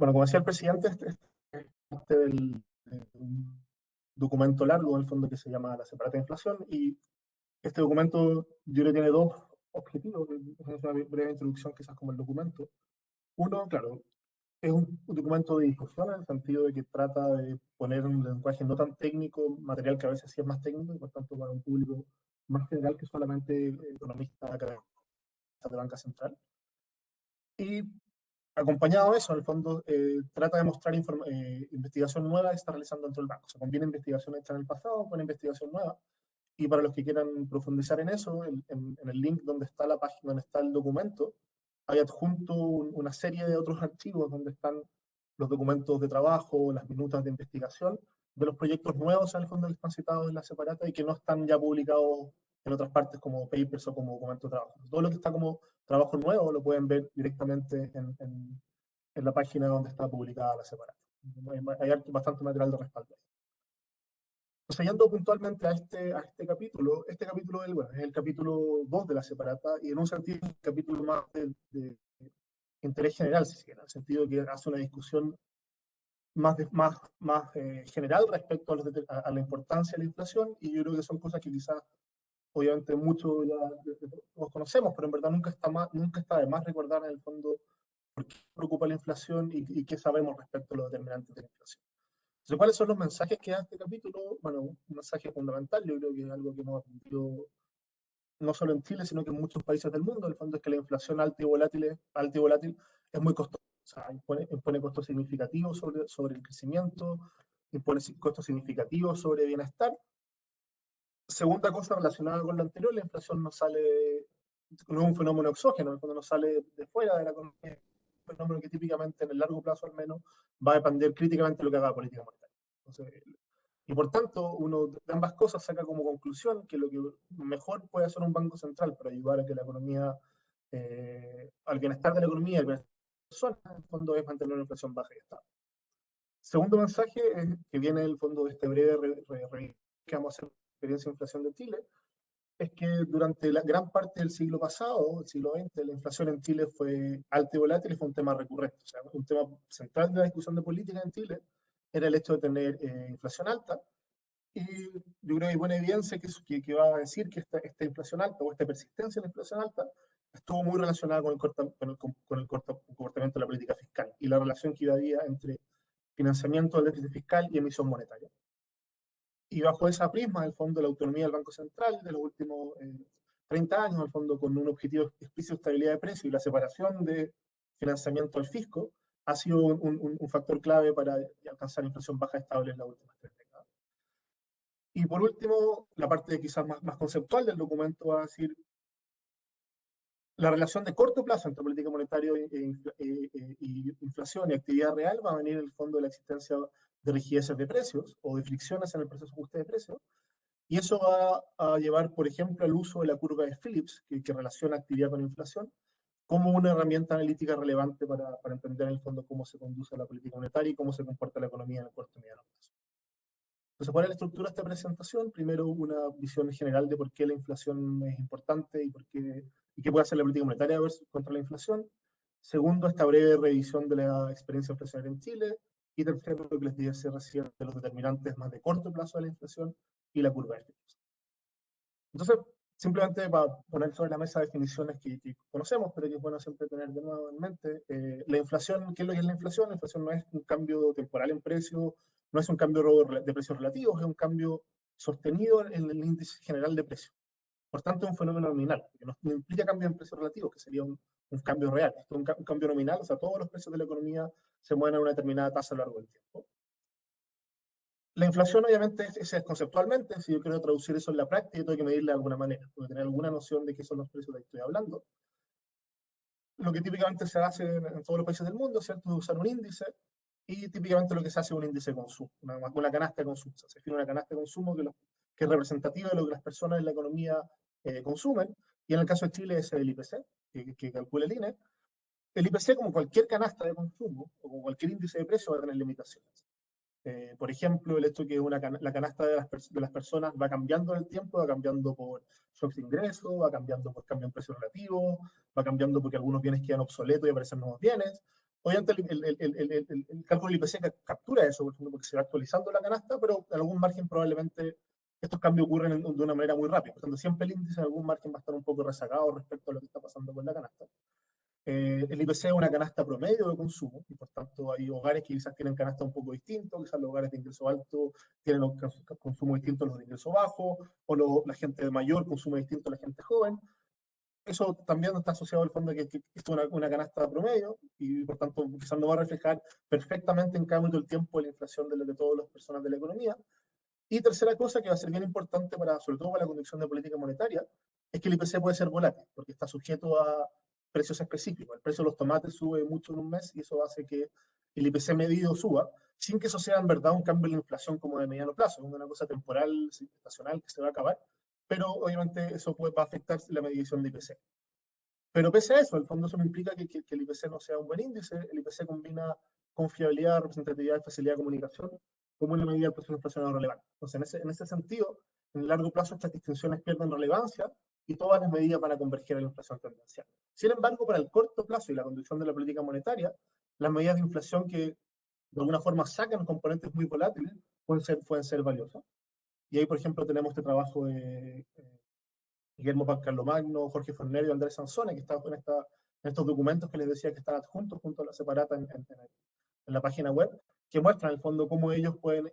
Bueno, como decía el presidente, es parte de un documento largo, en el fondo, que se llama La Separata de Inflación, y este documento yo creo que tiene dos objetivos, es una breve introducción quizás como el documento. Uno, claro, es un documento de discusión en el sentido de que trata de poner un lenguaje no tan técnico, material que a veces sí es más técnico, y por tanto para un público más general que solamente economistas académicos de banca central. Y acompañado de eso, en el fondo, trata de mostrar investigación nueva que se está realizando dentro del banco. O sea, combina investigación hecha en el pasado con investigación nueva. Y para los que quieran profundizar en eso, en el link donde está la página, donde está el documento, hay adjunto una serie de otros archivos donde están los documentos de trabajo, las minutas de investigación de los proyectos nuevos, en el fondo, que están citados en la separata y que no están ya publicados en otras partes como papers o como documento de trabajo. Todo lo que está como trabajo nuevo lo pueden ver directamente en la página donde está publicada la separata. Hay bastante material de respaldo. Procediendo puntualmente a este capítulo bueno, es el capítulo 2 de la separata, y en un sentido es un capítulo más de interés general, si se quiere, en el sentido que hace una discusión más general respecto a la importancia de la inflación, y yo creo que son cosas que quizás, obviamente, muchos ya los conocemos, pero en verdad nunca está de más recordar en el fondo por qué preocupa la inflación y qué sabemos respecto a los determinantes de la inflación. Entonces, ¿cuáles son los mensajes que da este capítulo? Bueno, un mensaje fundamental, yo creo que es algo que hemos aprendido no solo en Chile, sino que en muchos países del mundo. El fondo es que la inflación alta y volátil es muy costosa. O sea, impone costos significativos sobre el crecimiento, impone costos significativos sobre bienestar. Segunda cosa relacionada con lo anterior, la inflación no es un fenómeno exógeno, cuando no sale de fuera de la economía, es un fenómeno que típicamente en el largo plazo al menos va a depender críticamente de lo que haga la política monetaria. Entonces, y por tanto, uno de ambas cosas saca como conclusión que lo que mejor puede hacer un banco central para ayudar a que la economía, al bienestar de la economía y al bienestar de las personas, en el fondo es mantener una inflación baja y estable. Segundo mensaje que viene del fondo de este breve review que vamos a hacer de la experiencia de inflación de Chile, es que durante la gran parte del siglo pasado, el siglo XX, la inflación en Chile fue alta y volátil y fue un tema recurrente. O sea, un tema central de la discusión de política en Chile era el hecho de tener inflación alta. Y yo creo que hay buena evidencia que va a decir que esta inflación alta o esta persistencia de la inflación alta estuvo muy relacionada con el comportamiento de la política fiscal y la relación que había entre financiamiento del déficit fiscal y emisión monetaria. Y bajo esa prisma, en el fondo, la autonomía del Banco Central de los últimos 30 años, en el fondo, con un objetivo explícito de estabilidad de precios y la separación de financiamiento al fisco, ha sido un factor clave para alcanzar inflación baja estable en las últimas 3 décadas. Y por último, la parte quizás más conceptual del documento va a decir la relación de corto plazo entre política monetaria y inflación y actividad real va a venir en el fondo de la existencia de rigideces de precios o de fricciones en el proceso de ajuste de precios. Y eso va a llevar, por ejemplo, al uso de la curva de Phillips, que relaciona actividad con inflación, como una herramienta analítica relevante para entender en el fondo cómo se conduce la política monetaria y cómo se comporta la economía en el corto y mediano plazo. Entonces, ¿cuál es la estructura de esta presentación? Primero, una visión general de por qué la inflación es importante y qué puede hacer la política monetaria contra la inflación. Segundo, esta breve revisión de la experiencia inflacionaria en Chile. Y tercero, lo que les dije recién de los determinantes más de corto plazo de la inflación y la curva de Phillips. Entonces, simplemente para poner sobre la mesa definiciones que conocemos, pero que es bueno siempre tener de nuevo en mente, la inflación, ¿qué es lo que es la inflación? La inflación no es un cambio temporal en precio, no es un cambio de precios relativos, es un cambio sostenido en el índice general de precios. Por tanto, es un fenómeno nominal, que no implica cambio en precios relativos, que sería un cambio real. Esto es un cambio nominal, o sea, todos los precios de la economía se mueven a una determinada tasa a lo largo del tiempo. La inflación, obviamente, es conceptualmente, si yo quiero traducir eso en la práctica, tengo que medirla de alguna manera, tengo que tener alguna noción de qué son los precios de los que estoy hablando. Lo que típicamente se hace en todos los países del mundo, ¿cierto?, es usar un índice, y típicamente lo que se hace es un índice de consumo, una canasta de consumo. Se define una canasta de consumo que es representativa de lo que las personas en la economía consumen, y en el caso de Chile es el IPC, que calcula el INE. El IPC, como cualquier canasta de consumo, o como cualquier índice de precio, va a tener limitaciones. Por ejemplo, el hecho que la canasta de las personas va cambiando en el tiempo, va cambiando por shocks de ingreso, va cambiando por cambio en precio relativo, va cambiando porque algunos bienes quedan obsoletos y aparecen nuevos bienes, Obviamente el cálculo del IPC captura eso, por ejemplo, porque se va actualizando la canasta, pero en algún margen probablemente estos cambios ocurren de una manera muy rápida. Por tanto, siempre el índice en algún margen va a estar un poco rezagado respecto a lo que está pasando con la canasta. El IPC es una canasta promedio de consumo, y por tanto hay hogares que quizás tienen canasta un poco distintos, quizás los hogares de ingreso alto tienen un consumo distinto a los de ingreso bajo, o la gente mayor consume distinto a la gente joven. Eso también está asociado al fondo que es una canasta promedio, y por tanto quizás no va a reflejar perfectamente en cada momento del tiempo la inflación de lo que todas las personas de la economía. Y tercera cosa que va a ser bien importante, sobre todo para la conducción de política monetaria, es que el IPC puede ser volátil, porque está sujeto a precios específicos. El precio de los tomates sube mucho en un mes y eso hace que el IPC medido suba, sin que eso sea en verdad un cambio en la inflación como de mediano plazo, es una cosa temporal, estacional, que se va a acabar, pero obviamente eso va a afectar la medición de IPC. Pero pese a eso, el fondo eso no implica que el IPC no sea un buen índice. El IPC combina confiabilidad, representatividad y facilidad de comunicación como una medida del proceso inflacionario relevante. Entonces, en ese sentido, en el largo plazo estas distinciones pierden relevancia y todas las medidas van a converger a la inflación tendencial. Sin embargo, para el corto plazo y la conducción de la política monetaria, las medidas de inflación que de alguna forma sacan componentes muy volátiles pueden ser valiosas. Y ahí, por ejemplo, tenemos este trabajo de Guillermo Pancalomagno, Jorge Fornerio y Andrés Sansone, que están en estos documentos que les decía que están adjuntos junto a la separata en la página web, que muestran en el fondo cómo ellos pueden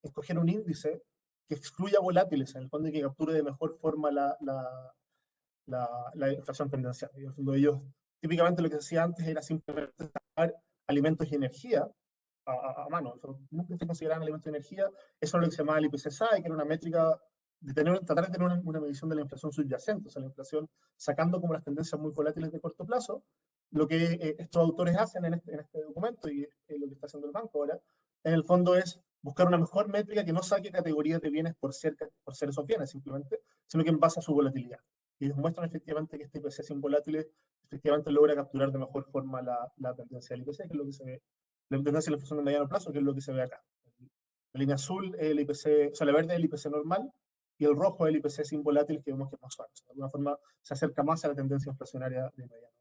escoger un índice que excluya volátiles, en el fondo, y que capture de mejor forma la inflación tendencial. Y en el fondo ellos, típicamente lo que se hacía antes era simplemente sacar alimentos y energía a mano. Eso nunca se consideraban alimentos y energía. Eso es lo que se llamaba el IPC-SAI, que era una métrica de tratar de tener una medición de la inflación subyacente, o sea, la inflación sacando como las tendencias muy volátiles de corto plazo. Lo que estos autores hacen en este documento, y lo que está haciendo el banco ahora, en el fondo es buscar una mejor métrica que no saque categorías de bienes por ser esos bienes simplemente, sino que en base a su volatilidad. Y demuestran efectivamente que este IPC sin volátiles efectivamente logra capturar de mejor forma la tendencia del IPC, que es lo que se ve, la tendencia de la inflación de mediano plazo, que es lo que se ve acá. La línea azul es el IPC, o sea, la verde es el IPC normal, y el rojo es el IPC sin volátiles, que vemos que es más suave. O sea, de alguna forma se acerca más a la tendencia inflacionaria de mediano.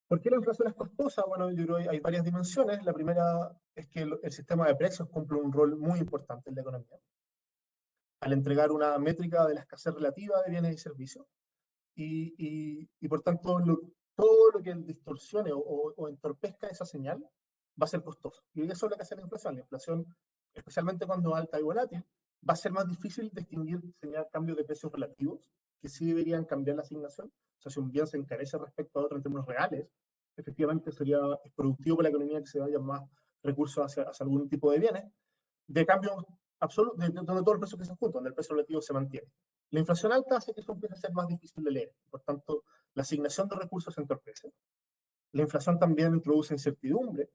¿Por qué la inflación es costosa? Bueno, yo creo que hay varias dimensiones. La primera es que el sistema de precios cumple un rol muy importante en la economía, al entregar una métrica de la escasez relativa de bienes y servicios. Y por tanto, todo lo que distorsione o entorpezca esa señal va a ser costoso. Y eso es lo que hace la inflación. La inflación, especialmente cuando es alta y volátil, va a ser más difícil distinguir señal cambios de precios relativos, que sí deberían cambiar la asignación. O sea, si un bien se encarece respecto a otro en términos reales, efectivamente es productivo para la economía que se vayan más recursos hacia algún tipo de bienes. De cambio absoluto, donde todo el precio que se junta, donde el precio relativo se mantiene. La inflación alta hace que eso empiece a ser más difícil de leer. Por tanto, la asignación de recursos se entorpece. La inflación también introduce incertidumbre.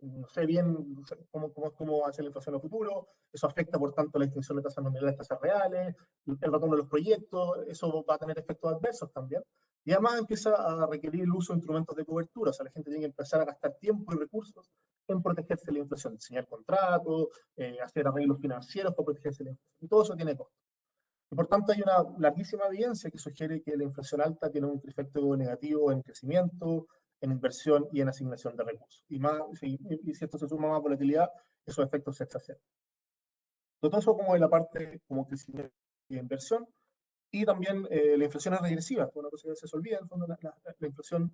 No sé bien cómo hace la inflación a futuro. Eso afecta, por tanto, la extinción de tasas nominales, tasas reales, el retorno de los proyectos. Eso va a tener efectos adversos también. Y además empieza a requerir el uso de instrumentos de cobertura. O sea, la gente tiene que empezar a gastar tiempo y recursos en protegerse de la inflación, diseñar contratos, hacer arreglos financieros para protegerse de la inflación. Y todo eso tiene costo. Y por tanto, hay una larguísima evidencia que sugiere que la inflación alta tiene un efecto negativo en crecimiento, en inversión y en asignación de recursos. Y si esto se suma a más volatilidad, esos efectos se exacerban. Todo eso como de la parte como crecimiento y inversión. Y también la inflación es regresiva, una cosa que se olvida, en el fondo la inflación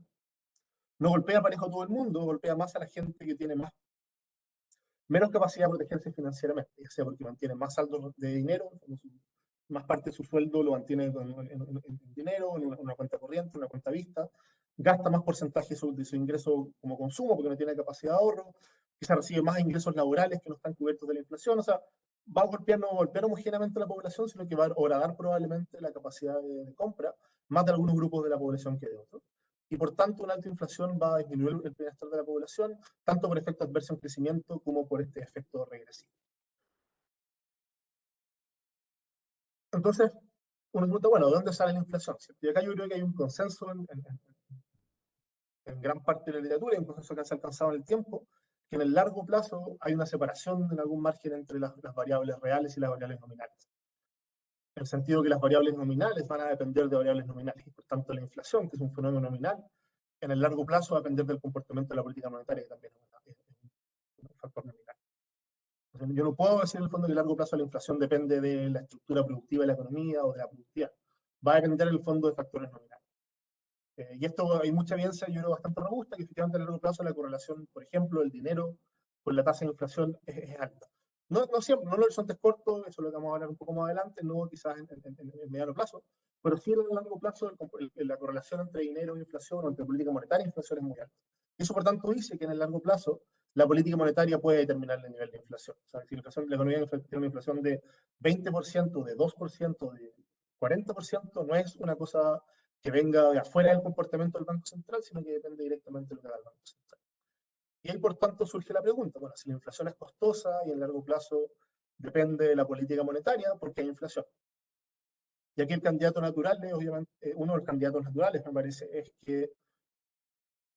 no golpea parejo a todo el mundo, golpea más a la gente que tiene menos capacidad de protegerse financieramente, ya sea porque mantiene más saldo de dinero, más parte de su sueldo lo mantiene en dinero, en una cuenta corriente, en una cuenta vista, gasta más porcentaje de su ingreso como consumo porque no tiene capacidad de ahorro, quizás recibe más ingresos laborales que no están cubiertos de la inflación, o sea, va a golpear, no va a golpear homogéneamente a la población, sino que va a horadar probablemente la capacidad de compra más de algunos grupos de la población que de otros. Y por tanto, una alta inflación va a disminuir el bienestar de la población, tanto por efecto adverso en crecimiento como por este efecto regresivo. Entonces, uno pregunta, bueno, ¿de dónde sale la inflación? Y acá yo creo que hay un consenso en gran parte de la literatura, y un consenso que se ha alcanzado en el tiempo, que en el largo plazo hay una separación en algún margen entre las variables reales y las variables nominales. En el sentido que las variables nominales van a depender de variables nominales, y por tanto la inflación, que es un fenómeno nominal, en el largo plazo va a depender del comportamiento de la política monetaria, que también es un factor nominal. Entonces, yo no puedo decir en el fondo que a largo plazo la inflación depende de la estructura productiva de la economía o de la productividad. Va a depender en el fondo de factores nominales. Y esto hay mucha evidencia, yo creo, bastante robusta, que efectivamente a largo plazo la correlación, por ejemplo, del dinero con la tasa de inflación es alta. No siempre, no en horizontes cortos, eso es lo que vamos a hablar un poco más adelante, no quizás en mediano plazo, pero sí en el largo plazo la correlación entre dinero e inflación o entre política monetaria e inflación es muy alta. Y eso, por tanto, dice que en el largo plazo la política monetaria puede determinar el nivel de inflación. O sea, si la economía tiene una inflación de 20%, de 2%, de 40%, no es una cosa que venga de afuera del comportamiento del Banco Central, sino que depende directamente de lo que haga el Banco Central. Y ahí, por tanto, surge la pregunta, bueno, si la inflación es costosa y en largo plazo depende de la política monetaria, ¿por qué hay inflación? Y aquí el candidato natural, obviamente, uno de los candidatos naturales, me parece, es que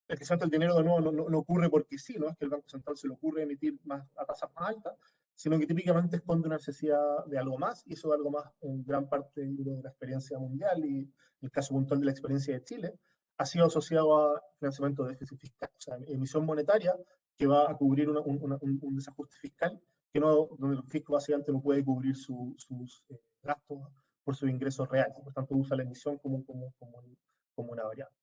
el crecimiento del dinero de nuevo no ocurre porque sí, no es que el Banco Central se le ocurre emitir más a tasas más altas, sino que típicamente esconde una necesidad de algo más, y eso de algo más, en gran parte de la experiencia mundial y el caso puntual de la experiencia de Chile, ha sido asociado a financiamiento de déficit fiscal, o sea, emisión monetaria que va a cubrir un desajuste fiscal que no, donde el fisco básicamente no puede cubrir sus gastos por sus ingresos reales, por tanto usa la emisión como una variable.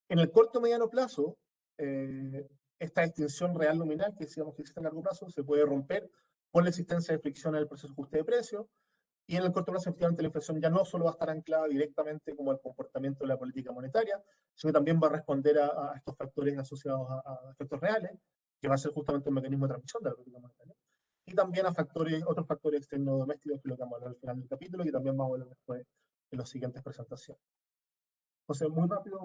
En el corto y mediano plazo, esta distinción real nominal que decíamos que existe en largo plazo se puede romper por la existencia de fricción en el proceso de ajuste de precios, y en el corto plazo, efectivamente, la inflación ya no solo va a estar anclada directamente como al comportamiento de la política monetaria, sino que también va a responder a estos factores asociados a efectos reales, que va a ser justamente un mecanismo de transmisión de la política monetaria, y también a otros factores externos domésticos, que es lo que vamos a hablar al final del capítulo, y también vamos a hablar después en las siguientes presentaciones. Entonces, muy rápido,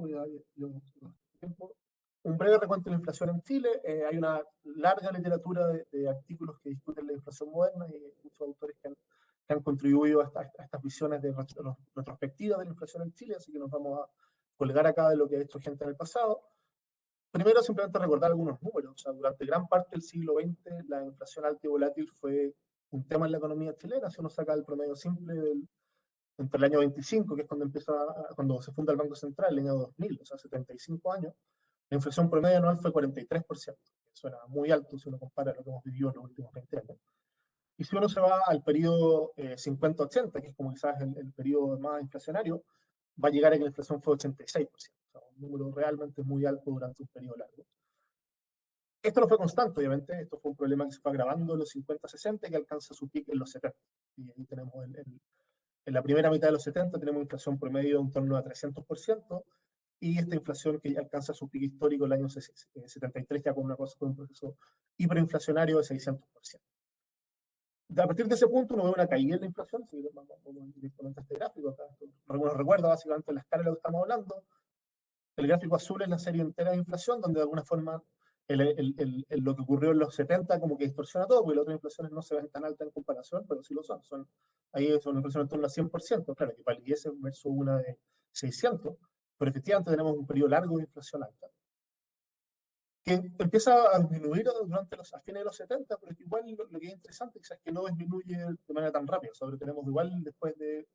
tiempo. Un breve recuento de la inflación en Chile. Hay una larga literatura de artículos que discuten la inflación moderna y muchos autores que han contribuido a estas visiones de retrospectivas de la inflación en Chile, así que nos vamos a colgar acá de lo que ha hecho gente en el pasado. Primero, simplemente recordar algunos números. O sea, durante gran parte del siglo XX, la inflación alta y volátil fue un tema en la economía chilena. Si uno saca el promedio simple entre el año 25, que es cuando se funda el Banco Central, el año 2000, o sea, 75 años, la inflación promedio anual fue 43%. Suena muy alto si uno compara lo que hemos vivido en los últimos 20 años. Y si uno se va al periodo 50-80, que es como quizás el periodo más inflacionario, va a llegar a que la inflación fue 86%. O sea, un número realmente muy alto durante un periodo largo. Esto no fue constante, obviamente. Esto fue un problema que se fue agravando en los 50-60 y que alcanza su pico en los 70. Y ahí tenemos en la primera mitad de los 70 tenemos inflación promedio en torno a 300%, y esta inflación que ya alcanza su pico histórico el año 73, ya con un proceso hiperinflacionario de 600%. A partir de ese punto uno ve una caída en la inflación, si vamos directamente a este gráfico, acá nos recuerda básicamente la escala de lo que estamos hablando. El gráfico azul es la serie entera de inflación, donde de alguna forma lo que ocurrió en los 70 como que distorsiona todo, porque las otras inflaciones no se ven tan altas en comparación, pero sí lo son. Ahí son inflaciones en torno al 100%, claro, que palidece versus una de 600, pero efectivamente tenemos un periodo largo de inflación alta, que empieza a disminuir a fines de los 70, pero que igual lo que es interesante es que no disminuye de manera tan rápida. O sea, tenemos igual después del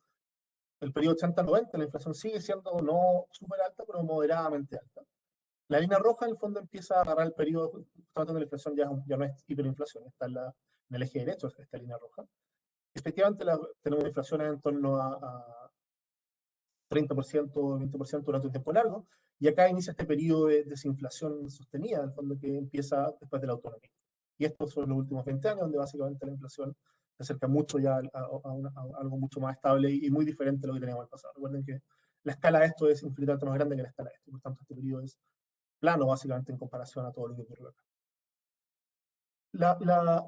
periodo 80-90, la inflación sigue siendo no súper alta, pero moderadamente alta. La línea roja, en el fondo, empieza a agarrar el periodo, justamente donde la inflación ya no es hiperinflación, está en el eje derecho, esta línea roja. Efectivamente, tenemos inflaciones en torno a 30%, 20% durante un tiempo largo, y acá inicia este periodo de desinflación sostenida, en el fondo, que empieza después de la autonomía. Y estos son los últimos 20 años, donde básicamente la inflación se acerca mucho ya a algo mucho más estable y muy diferente a lo que teníamos en el pasado. Recuerden que la escala de esto es infinitamente más grande que la escala de esto, por tanto este periodo es plano básicamente en comparación a todo lo que ocurrió acá.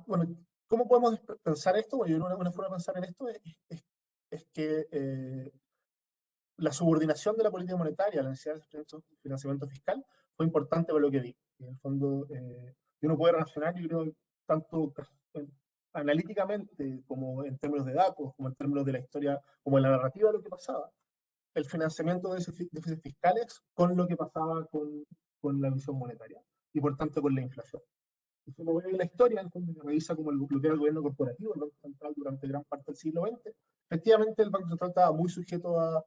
Bueno, ¿cómo podemos pensar esto? Bueno, una forma de pensar en esto es que la subordinación de la política monetaria a la necesidad de financiamiento fiscal fue importante para lo que vi. En el fondo, uno puede relacionar, yo creo, tanto analíticamente como en términos de datos, como en términos de la historia, como en la narrativa de lo que pasaba, el financiamiento de déficits fiscales con lo que pasaba con la emisión monetaria y por tanto con la inflación. Si uno ve la historia, en el fondo, que revisa como lo que era el gobierno corporativo, el Banco Central durante gran parte del siglo XX, efectivamente el Banco Central estaba muy sujeto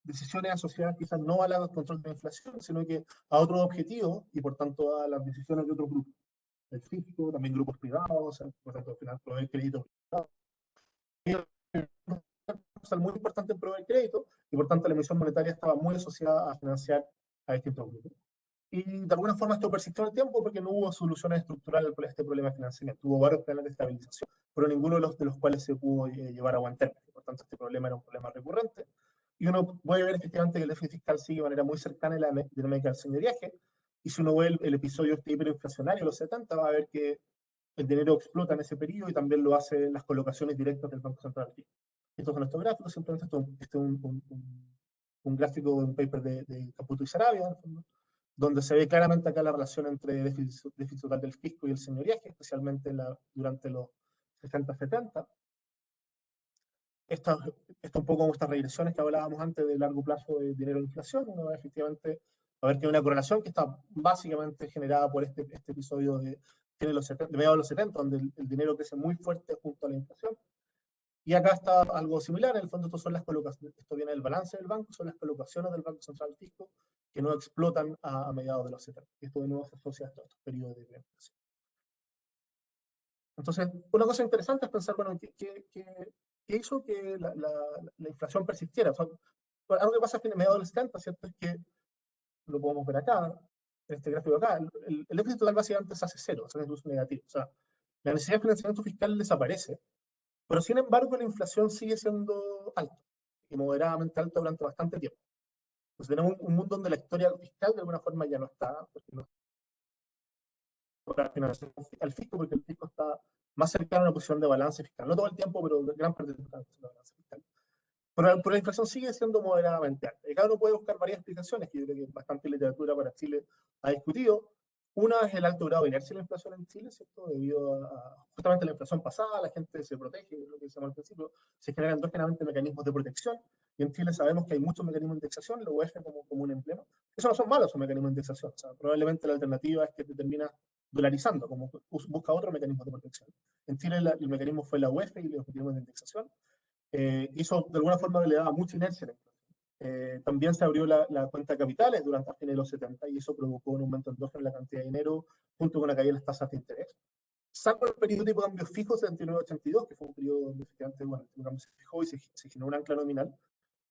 decisiones asociadas quizás no al control de la inflación, sino que a otros objetivos y por tanto a las decisiones de otros grupos, el fisco, también grupos privados, o sea, por tanto, al final, proveer crédito privado. Muy importante en proveer crédito y por tanto la emisión monetaria estaba muy asociada a financiar a distintos grupos. Y de alguna forma esto persistió en el tiempo porque no hubo soluciones estructurales para este problema de financiamiento. Hubo varios planes de estabilización, pero ninguno de los cuales se pudo llevar a buen término. Por tanto, este problema era un problema recurrente. Y uno puede ver efectivamente que el déficit fiscal sigue de manera muy cercana a la dinámica del señoriaje. Y si uno ve el episodio este hiperinflacionario de los 70, va a ver que el dinero explota en ese periodo y también lo hacen las colocaciones directas del Banco Central. Estos son estos gráficos, simplemente este es un gráfico de un paper de Caputo y Sarabia, donde se ve claramente acá la relación entre déficit total del fisco y el señoriaje, especialmente durante los 60-70. Esto un poco como estas regresiones que hablábamos antes de largo plazo de dinero e inflación, uno va efectivamente a ver que hay una correlación que está básicamente generada por este episodio de mediados de los 70, donde el dinero crece muy fuerte junto a la inflación. Y acá está algo similar, en el fondo son las colocaciones, esto viene del balance del banco, son las colocaciones del Banco Central Fisco que no explotan a mediados de los 70. Y esto de nuevo se asocia a estos periodos de inflación. Entonces, una cosa interesante es pensar, bueno, ¿qué hizo que la inflación persistiera? O sea, algo que pasa a mediados de los 70, ¿cierto? Es que, lo podemos ver acá, en este gráfico acá, el déficit total básicamente se hace cero, o sea, es incluso negativo. O sea, la necesidad de financiamiento fiscal desaparece, pero sin embargo la inflación sigue siendo alta y moderadamente alta durante bastante tiempo. Entonces tenemos un mundo donde la historia fiscal de alguna forma ya no está, porque no está financiación al fisco, porque el fisco está más cercano a una posición de balance fiscal. No todo el tiempo, pero gran parte del tiempo está en balance fiscal. Pero la inflación sigue siendo moderadamente alta. Y cada uno puede buscar varias explicaciones, que yo creo que bastante literatura para Chile ha discutido. Una es el alto grado de inercia de la inflación en Chile, ¿cierto? Debido a justamente la inflación pasada, la gente se protege, lo que decíamos al principio, se generan endógenamente mecanismos de protección, y en Chile sabemos que hay muchos mecanismos de indexación, la UEF como un emblema. Eso no son malos, esos mecanismos de indexación, o sea, probablemente la alternativa es que te terminas dolarizando, como busca otro mecanismo de protección. En Chile el mecanismo fue la UEF y los mecanismos de indexación, hizo de alguna forma le daba mucha inercia a la inflación. También se abrió la cuenta de capitales durante el fin de los 70 y eso provocó un aumento endógeno en la cantidad de dinero junto con la caída de las tasas de interés. Salvo el periodo tipo de cambios fijos de 79-82, que fue un periodo donde efectivamente, bueno, el tipo de cambio se fijó y se generó un ancla nominal.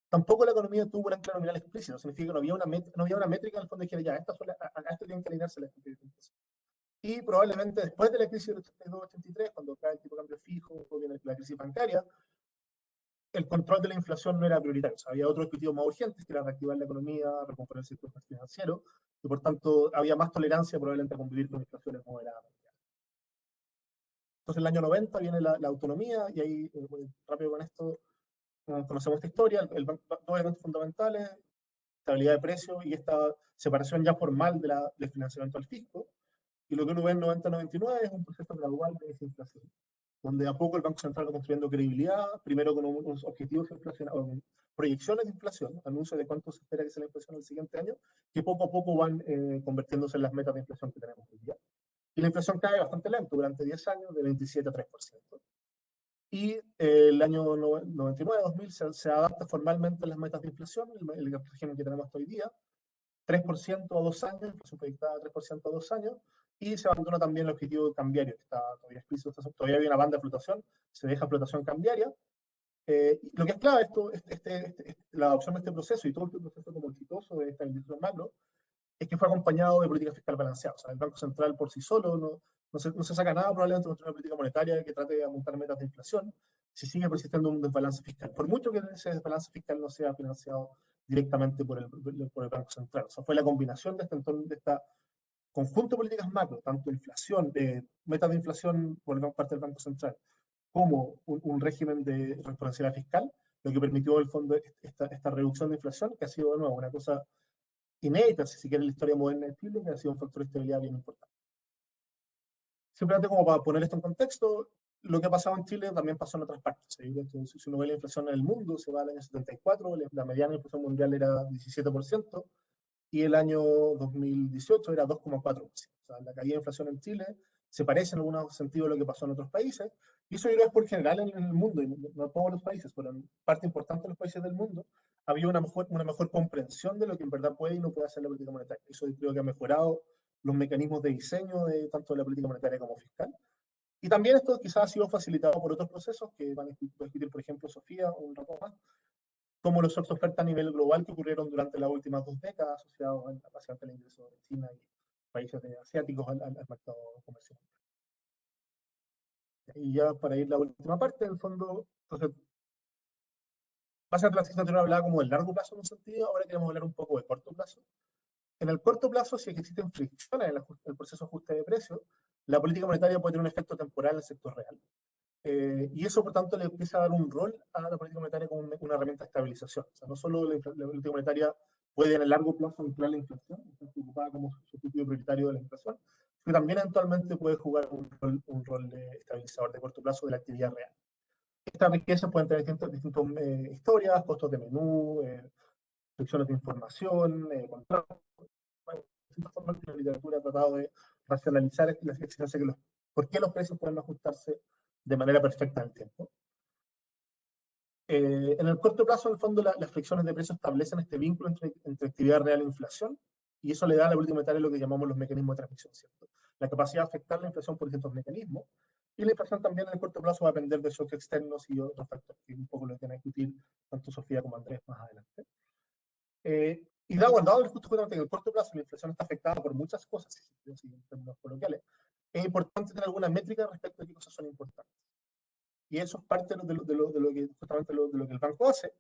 Tampoco la economía tuvo un ancla nominal explícito, significa que no había una métrica en el fondo que dijera, ya, a esto tienen que alinearse las cantidades. Y probablemente después de la crisis del 82-83, cuando cae el tipo de cambio fijo, viene la crisis bancaria, el control de la inflación no era prioritario. O sea, había otros objetivos más urgentes, que era reactivar la economía, recomponer el sector financiero, y por tanto había más tolerancia probablemente a convivir con inflaciones moderadas. Entonces, en el año 90 viene la autonomía, y ahí, rápido con esto, conocemos esta historia, dos elementos fundamentales, estabilidad de precios y esta separación ya formal del financiamiento al fisco, y lo que uno ve en 90-99 es un proceso gradual de desinflación, donde a poco el Banco Central va construyendo credibilidad, primero con unos objetivos de inflación, o proyecciones de inflación, anuncios de cuánto se espera que sea la inflación el siguiente año, que poco a poco van convirtiéndose en las metas de inflación que tenemos hoy día. Y la inflación cae bastante lento, durante 10 años, de 27 a 3%. Y el año 99-2000 se adapta formalmente a las metas de inflación, el régimen que tenemos hasta hoy día, 3% a 2 años, inflación proyectada 3% a 2 años, y se abandona también el objetivo cambiario, que está todavía explícito, todavía hay una banda de flotación, se deja flotación cambiaria. Lo que es clave, la adopción de este proceso y todo este proceso como exitoso de esta industria macro, es que fue acompañado de política fiscal balanceada. O sea, el Banco Central por sí solo no se saca nada probablemente con una política monetaria que trate de aumentar metas de inflación si sigue persistiendo un desbalance fiscal. Por mucho que ese desbalance fiscal no sea financiado directamente por el Banco Central. O sea, fue la combinación de este conjunto de políticas macro, tanto inflación, metas de inflación por parte del Banco Central, como un régimen de responsabilidad fiscal, lo que permitió el fondo esta reducción de inflación, que ha sido de nuevo una cosa inédita, si quiere, en la historia moderna de Chile, que ha sido un factor de estabilidad bien importante. Simplemente como para poner esto en contexto, lo que ha pasado en Chile también pasó en otras partes. Entonces, si uno ve la inflación en el mundo, se va al año 74, la mediana inflación mundial era 17%, y el año 2018 era 2,4%. O sea, la caída de inflación en Chile se parece en algún sentido a lo que pasó en otros países, y eso yo creo es por general en el mundo, y no en todos los países, pero en parte importante de los países del mundo, había una mejor comprensión de lo que en verdad puede y no puede hacer la política monetaria. Eso yo creo que ha mejorado los mecanismos de diseño de tanto de la política monetaria como fiscal. Y también esto quizás ha sido facilitado por otros procesos que van a discutir, por ejemplo, Sofía, un rato más, como los shocks de oferta a nivel global que ocurrieron durante las últimas 2 décadas, asociados básicamente al ingreso de China y países asiáticos al mercado comercial. Y ya para ir a la última parte, en el fondo, entonces, básicamente la transición anterior hablaba como del largo plazo en un sentido, ahora queremos hablar un poco de corto plazo. En el corto plazo, si existen fricciones en el proceso de ajuste de precios, la política monetaria puede tener un efecto temporal en el sector real. Y eso, por tanto, le empieza a dar un rol a la política monetaria como una herramienta de estabilización. O sea, no solo la política monetaria puede en el largo plazo controlar la inflación, está preocupada como sustituto prioritario de la inflación, pero también eventualmente puede jugar un rol de estabilizador de corto plazo de la actividad real. Estas riquezas pueden tener distintas historias, costos de menú, secciones de información, contratos. Bueno, distintas formas que la literatura ha tratado de racionalizar la existencia que por qué los precios pueden ajustarse de manera perfecta en el tiempo. En el corto plazo, en el fondo, las fricciones de precios establecen este vínculo entre actividad real e inflación, y eso le da a la política monetaria lo que llamamos los mecanismos de transmisión, ¿cierto? La capacidad de afectar la inflación por distintos mecanismos, y la inflación también en el corto plazo va a depender de shocks externos y otros factores, que es un poco lo que van a discutir tanto Sofía como Andrés más adelante. Y dado justamente que en el corto plazo la inflación está afectada por muchas cosas, en términos coloquiales, es importante tener alguna métrica respecto a qué cosas son importantes. Y eso es parte de lo que justamente de lo que el banco hace.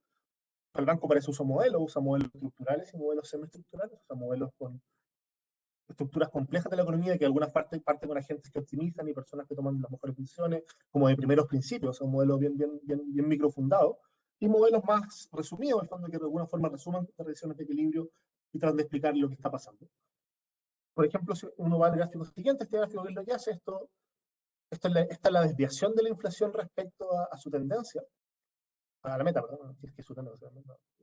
El banco para eso usa modelos estructurales y modelos semiestructurales, usa modelos con estructuras complejas de la economía que algunas parte con agentes que optimizan y personas que toman las mejores decisiones, como de primeros principios, o sea, un modelo bien microfundado, y modelos más resumidos, en el fondo, que de alguna forma resuman estas decisiones de equilibrio y tratan de explicar lo que está pasando. Por ejemplo, si uno va al gráfico siguiente, este gráfico que es lo que hace esta es la desviación de la inflación respecto a su tendencia, a la meta, perdón, que es su tendencia,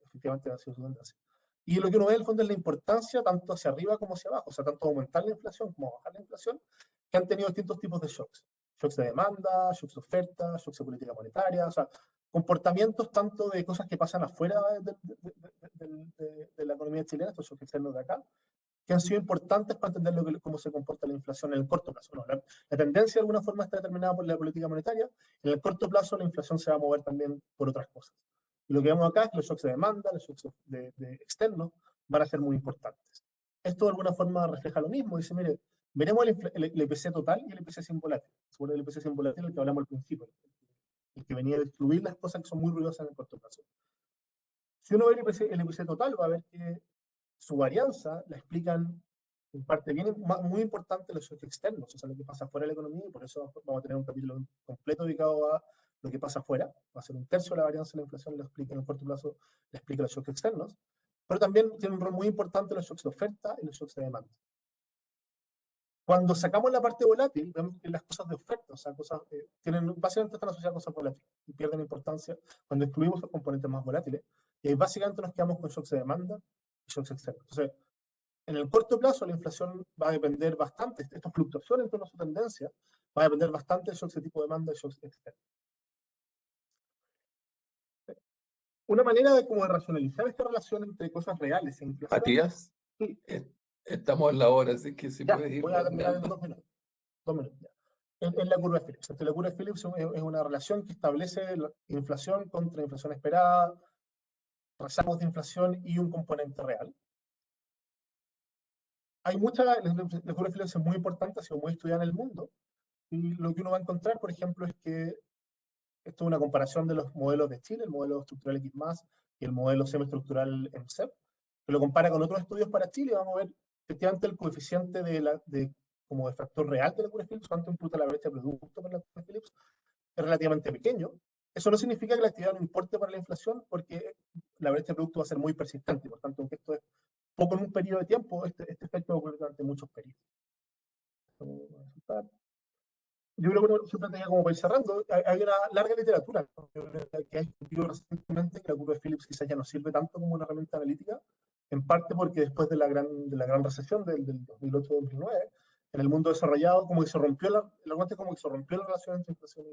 efectivamente ha sido su tendencia. Y lo que uno ve en el fondo es la importancia tanto hacia arriba como hacia abajo, o sea, tanto aumentar la inflación como bajar la inflación, que han tenido distintos tipos de shocks. Shocks de demanda, shocks de oferta, shocks de política monetaria, o sea, comportamientos tanto de cosas que pasan afuera de la economía chilena, estos shocks externos de acá, que han sido importantes para entender cómo se comporta la inflación en el corto plazo. No, la tendencia de alguna forma está determinada por la política monetaria. En el corto plazo la inflación se va a mover también por otras cosas. Y lo que vemos acá es que los shocks de demanda, los shocks de externos van a ser muy importantes. Esto de alguna forma refleja lo mismo. Dice, mire, veremos el IPC total y el IPC sin volátil. Sobre el IPC sin volátil, el que hablamos al principio, el que venía a excluir las cosas que son muy ruidosas en el corto plazo. Si uno ve el IPC total, va a ver que su varianza la explican en parte bien, muy importante los shocks externos, o sea, lo que pasa fuera de la economía, y por eso vamos a tener un capítulo completo dedicado a lo que pasa afuera. Va a ser un tercio de la varianza de la inflación, lo explica en el corto plazo, le explica los shocks externos, pero también tiene un rol muy importante los shocks de oferta y los shocks de demanda. Cuando sacamos la parte volátil, vemos que las cosas de oferta, o sea, básicamente están asociadas a cosas volátiles y pierden importancia cuando excluimos los componentes más volátiles. Y ahí básicamente nos quedamos con shocks de demanda y shocks externos. Entonces, en el corto plazo la inflación va a depender bastante, estas fluctuaciones en torno a su tendencia, va a depender bastante de shocks de tipo de demanda y shocks externos. Una manera de racionalizar esta relación entre cosas reales e inflación. Matías, Sí, estamos en la hora, así que si ya, puedes ir voy a terminar en redondeando. 2 minutos. 2 minutos, ya. En la curva de Phillips. La curva de Phillips es una relación que establece la inflación contra inflación esperada, rezagos de inflación y un componente real. La curva de Phillips es muy importante, ha sido muy estudiada en el mundo, y lo que uno va a encontrar, por ejemplo, es que esto es una comparación de los modelos de Chile, el modelo estructural X+, y el modelo semiestructural EMSEP, que lo compara con otros estudios para Chile, y vamos a ver efectivamente el coeficiente como de factor real de la curva de Phillips, cuánto imputa la brecha de producto para la curva de Phillips, es relativamente pequeño. Eso no significa que la actividad no importe para la inflación, porque la brecha de producto va a ser muy persistente, por tanto, aunque esto es poco en un periodo de tiempo, este efecto va a ocurrir durante muchos periodos. Yo creo que una estrategia como para ir cerrando, hay una larga literatura que ha discutido recientemente que la curva de Phillips quizás ya no sirve tanto como una herramienta analítica, en parte porque después de la gran recesión del 2008-2009, en el mundo desarrollado, como que se rompió el aguante como que se rompió la relación entre inflación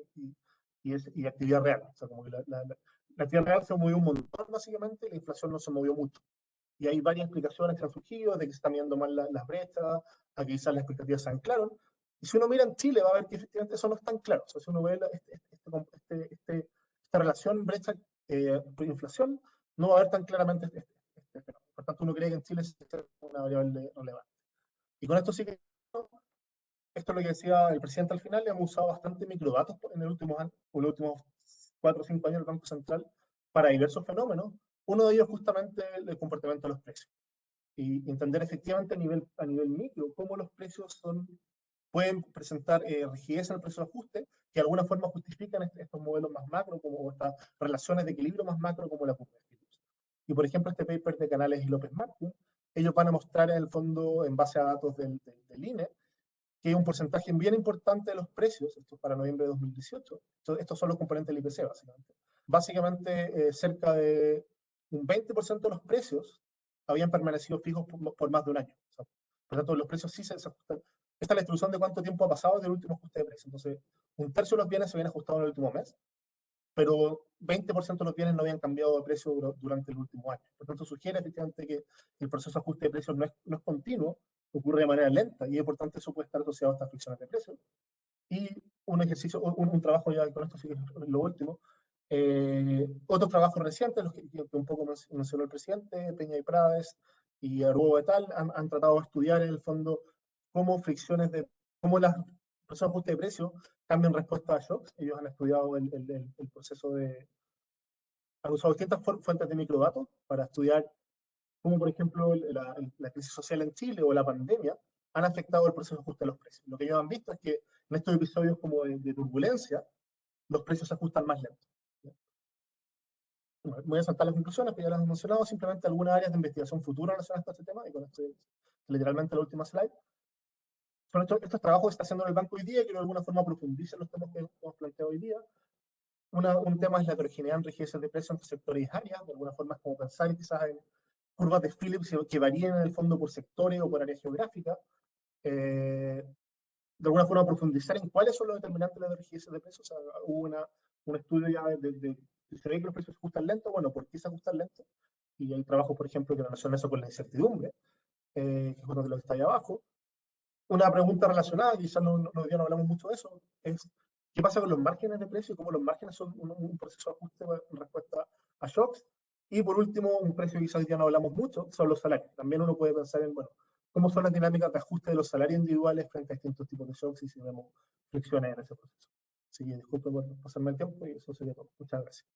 y actividad real. O sea, como que la actividad real se movió un montón, básicamente, y la inflación no se movió mucho. Y hay varias explicaciones que han surgido de que se están viendo mal las brechas, a que quizás las expectativas se anclaron. Y si uno mira en Chile, va a ver que efectivamente eso no es tan claro. O sea, si uno ve esta relación brecha-inflación, no va a ver tan claramente este fenómeno. Por tanto, uno cree que en Chile es una variable relevante. Y con esto sí que, esto es lo que decía el presidente al final, le hemos usado bastante microdatos en el último año, en los últimos 4 o 5 años del Banco Central para diversos fenómenos. Uno de ellos justamente el comportamiento de los precios. Y entender efectivamente a nivel micro cómo los precios pueden presentar rigidez en el precio de ajuste, que de alguna forma justifican estos modelos más macro, como estas relaciones de equilibrio más macro, como la curva de Phillips. Y por ejemplo, este paper de Canales y López Martín, ellos van a mostrar en el fondo, en base a datos del INE, que hay un porcentaje bien importante de los precios, esto es para noviembre de 2018, estos son los componentes del IPC básicamente. Básicamente, cerca de un 20% de los precios habían permanecido fijos por más de un año. O sea, por lo tanto, los precios sí se ajustan. Esta es la distribución de cuánto tiempo ha pasado desde el último ajuste de precios. Entonces, un tercio de los bienes se habían ajustado en el último mes, pero 20% de los bienes no habían cambiado de precio durante el último año. Por tanto, sugiere efectivamente que el proceso de ajuste de precios no es continuo, ocurre de manera lenta y es importante eso puede estar asociado a estas fricciones de precios. Y un ejercicio, un trabajo ya con esto sí que es lo último. Otros trabajos recientes, los que un poco mencionó el presidente, Peña y Prades y Arruo et al, han tratado de estudiar en el fondo cómo fricciones cómo las procesos de ajuste de precios cambian respuesta a shocks. Ellos han estudiado el proceso han usado distintas fuentes de microdatos para estudiar cómo, por ejemplo, la crisis social en Chile o la pandemia han afectado el proceso de ajuste de los precios. Lo que ellos han visto es que en estos episodios como de turbulencia, los precios se ajustan más lentos. Bueno, voy a saltar las conclusiones, pero ya las he mencionado, simplemente algunas áreas de investigación futura relacionadas a este tema, y con esto es literalmente la última slide. Son estos trabajos que está haciendo en el banco hoy día, que de alguna forma profundicen los temas que hemos planteado hoy día. Un tema es la heterogeneidad en rigidez de precios entre sectores y áreas, de alguna forma es como pensar quizás en curvas de Phillips que varían en el fondo por sectores o por área geográfica. De alguna forma profundizar en cuáles son los determinantes de la rigidez de precios. O sea, hubo un estudio ya se ve que los precios se ajustan lento. Bueno, ¿por qué se ajustan lento? Y hay trabajos, por ejemplo, que relacionan eso con la incertidumbre, que es uno de los que está ahí abajo. Una pregunta relacionada, quizás no hablamos mucho de eso, es ¿qué pasa con los márgenes de precio? ¿Cómo los márgenes son un proceso de ajuste en respuesta a shocks? Y por último, un precio que quizás hoy día no hablamos mucho, son los salarios. También uno puede pensar en, bueno, ¿cómo son las dinámicas de ajuste de los salarios individuales frente a distintos tipos de shocks y si vemos fricciones en ese proceso? Así que disculpe por pasarme el tiempo y eso sería todo. Muchas gracias.